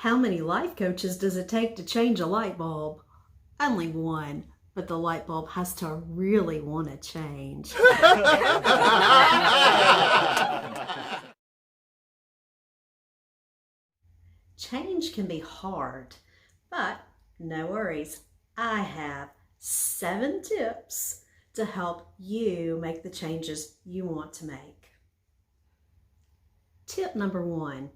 How many life coaches does it take to change a light bulb? Only one, but the light bulb has to really want to change. Change can be hard, but no worries. I have 7 tips to help you make the changes you want to make. Tip number 1,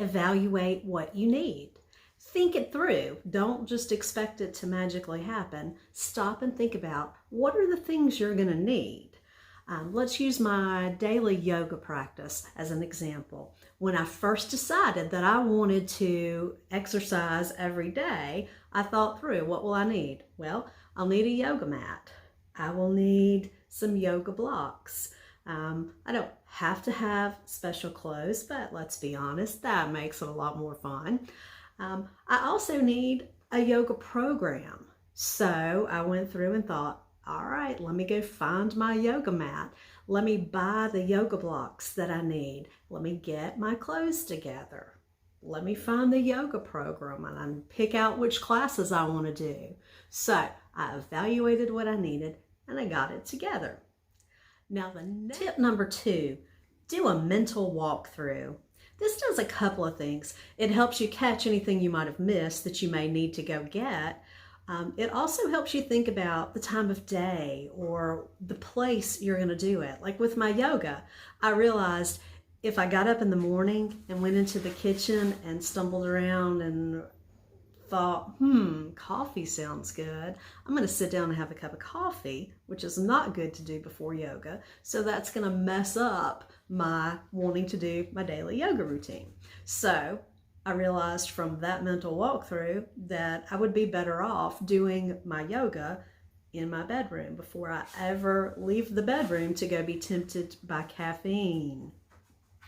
evaluate what you need. Think it through. Don't just expect it to magically happen. Stop and think about what are the things you're going to need. Let's use my daily yoga practice as an example. When I first decided that I wanted to exercise every day, I thought through, what will I need? Well, I'll need a yoga mat. I will need some yoga blocks. I don't have to have special clothes, but let's be honest, that makes it a lot more fun. I also need a yoga program. So I went through and thought, all right, let me go find my yoga mat. Let me buy the yoga blocks that I need. Let me get my clothes together. Let me find the yoga program and pick out which classes I want to do. So I evaluated what I needed and I got it together. Now tip number 2, do a mental walkthrough. This does a couple of things. It helps you catch anything you might have missed that you may need to go get. It also helps you think about the time of day or the place you're going to do it. Like with my yoga, I realized if I got up in the morning and went into the kitchen and stumbled around and thought, coffee sounds good, I'm going to sit down and have a cup of coffee, which is not good to do before yoga. So that's going to mess up my wanting to do my daily yoga routine. So I realized from that mental walkthrough that I would be better off doing my yoga in my bedroom before I ever leave the bedroom to go be tempted by caffeine.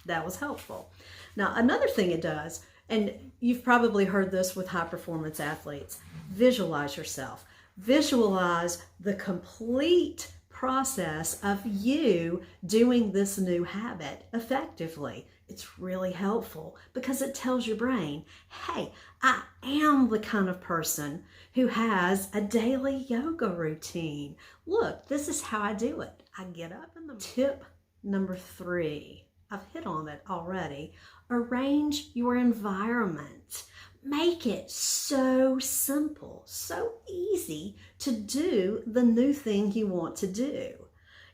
That was helpful. Now, another thing it does, and you've probably heard this with high performance athletes, visualize yourself. Visualize the complete process of you doing this new habit effectively. It's really helpful because it tells your brain, hey, I am the kind of person who has a daily yoga routine. Look, this is how I do it. I get up in the morning. Tip number 3, I've hit on it already. Arrange your environment. Make it so simple, so easy to do the new thing you want to do.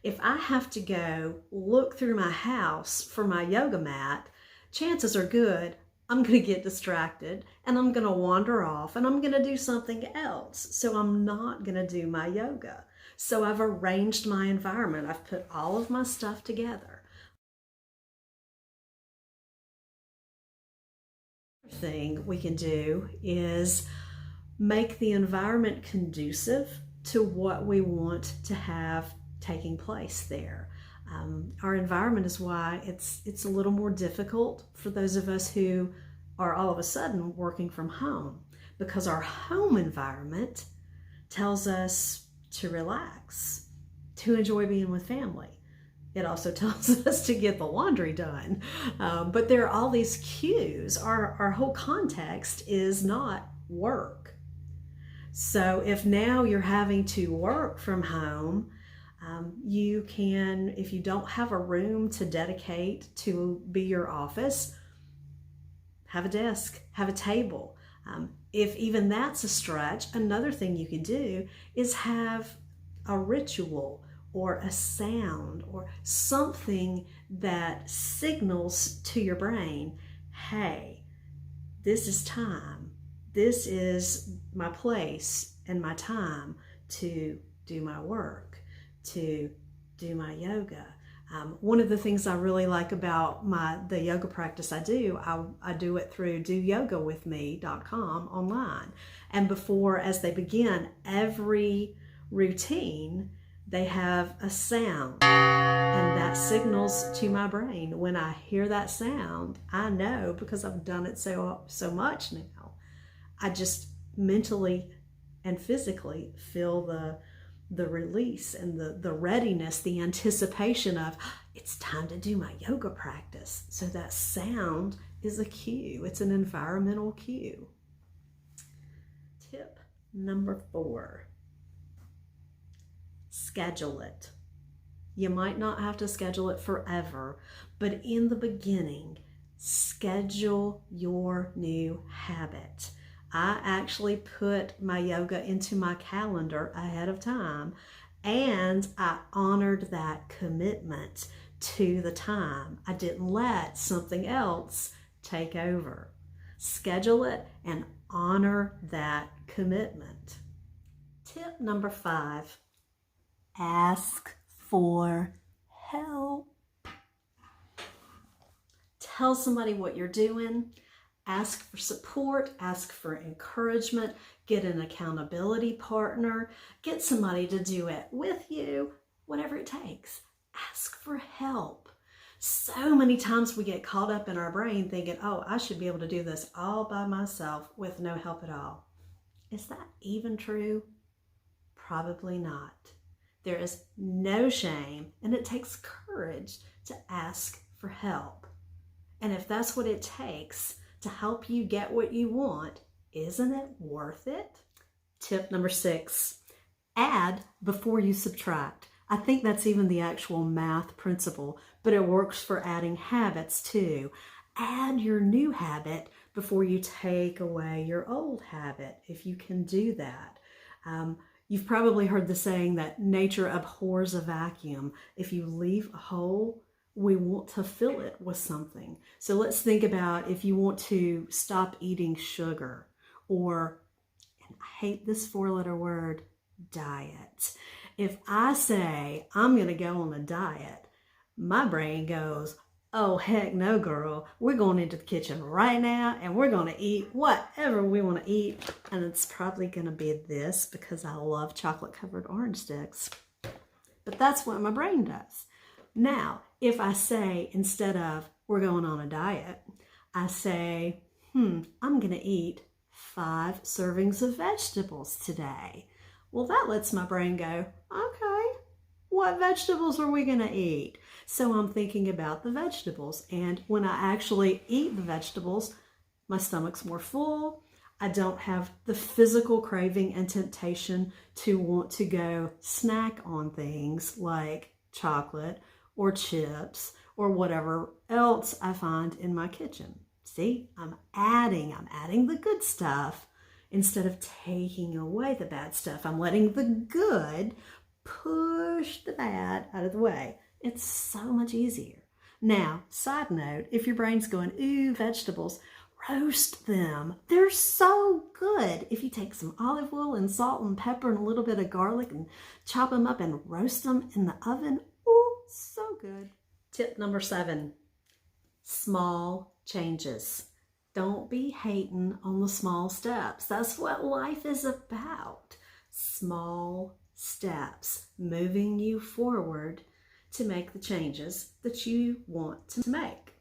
If I have to go look through my house for my yoga mat, chances are good I'm going to get distracted and I'm going to wander off and I'm going to do something else. So I'm not going to do my yoga. So I've arranged my environment. I've put all of my stuff together. Thing we can do is make the environment conducive to what we want to have taking place there. Our environment is why it's a little more difficult for those of us who are all of a sudden working from home, because our home environment tells us to relax, to enjoy being with family. It also tells us to get the laundry done. But there are all these cues. Our whole context is not work. So if now you're having to work from home, you can, if you don't have a room to dedicate to be your office, have a desk, have a table. If even that's a stretch, another thing you can do is have a ritual or a sound or something that signals to your brain, hey, this is time. This is my place and my time to do my work, to do my yoga. One of the things I really like about the yoga practice I do it through doyogawithme.com online. And as they begin every routine, they have a sound, and that signals to my brain. When I hear that sound, I know, because I've done it so much now, I just mentally and physically feel the release and the readiness, the anticipation of it's time to do my yoga practice. So that sound is a cue. It's an environmental cue. Tip number 4, schedule it. You might not have to schedule it forever, but in the beginning, schedule your new habit. I actually put my yoga into my calendar ahead of time, and I honored that commitment to the time. I didn't let something else take over. Schedule it and honor that commitment. Tip number 5, ask for help. Tell somebody what you're doing. Ask for support, ask for encouragement, get an accountability partner, get somebody to do it with you, whatever it takes. Ask for help. So many times we get caught up in our brain thinking, oh, I should be able to do this all by myself with no help at all. Is that even true? Probably not. There is no shame, and it takes courage to ask for help. And if that's what it takes to help you get what you want, isn't it worth it? Tip number 6, add before you subtract. I think that's even the actual math principle, but it works for adding habits too. Add your new habit before you take away your old habit, if you can do that. You've probably heard the saying that nature abhors a vacuum. If you leave a hole, we want to fill it with something. So let's think about if you want to stop eating sugar, or, and I hate this 4-letter word, diet. If I say I'm going to go on a diet, my brain goes, oh, heck no, girl. We're going into the kitchen right now and we're going to eat whatever we want to eat. And it's probably going to be this because I love chocolate-covered orange sticks. But that's what my brain does. Now, if I say, instead of we're going on a diet, I say, I'm going to eat 5 servings of vegetables today. Well, that lets my brain go, okay, what vegetables are we going to eat? So I'm thinking about the vegetables. And when I actually eat the vegetables, my stomach's more full. I don't have the physical craving and temptation to want to go snack on things like chocolate or chips or whatever else I find in my kitchen. See, I'm adding the good stuff instead of taking away the bad stuff. I'm letting the good push the bad out of the way. It's so much easier. Now, side note, if your brain's going, ooh, vegetables, roast them. They're so good. If you take some olive oil and salt and pepper and a little bit of garlic and chop them up and roast them in the oven, ooh, so good. Tip number 7, small changes. Don't be hating on the small steps. That's what life is about. Small steps, moving you forward to make the changes that you want to make.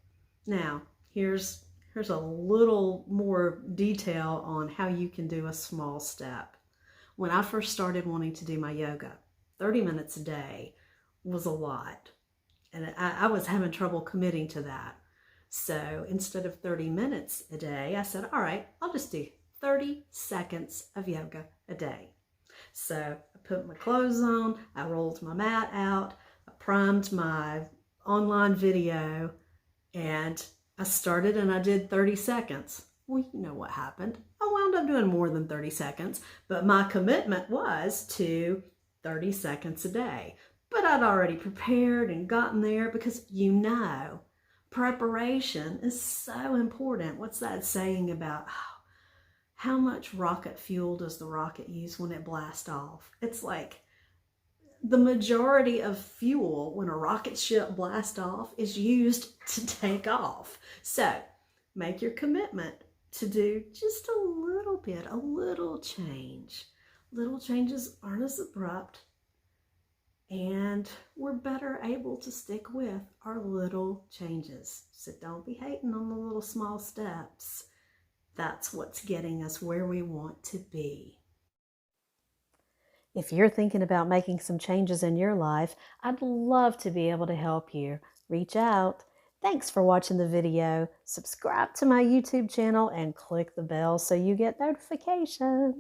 Now, here's a little more detail on how you can do a small step. When I first started wanting to do my yoga, 30 minutes a day was a lot. And I was having trouble committing to that. So instead of 30 minutes a day, I said, all right, I'll just do 30 seconds of yoga a day. So I put my clothes on, I rolled my mat out, I primed my online video, and I started and I did 30 seconds. Well, you know what happened. I wound up doing more than 30 seconds, but my commitment was to 30 seconds a day. But I'd already prepared and gotten there because, preparation is so important. What's that saying about how much rocket fuel does the rocket use when it blasts off? It's like the majority of fuel when a rocket ship blasts off is used to take off. So make your commitment to do just a little bit, a little change. Little changes aren't as abrupt, and we're better able to stick with our little changes. So don't be hating on the little small steps. That's what's getting us where we want to be. If you're thinking about making some changes in your life, I'd love to be able to help you. Reach out. Thanks for watching the video. Subscribe to my YouTube channel and click the bell so you get notifications.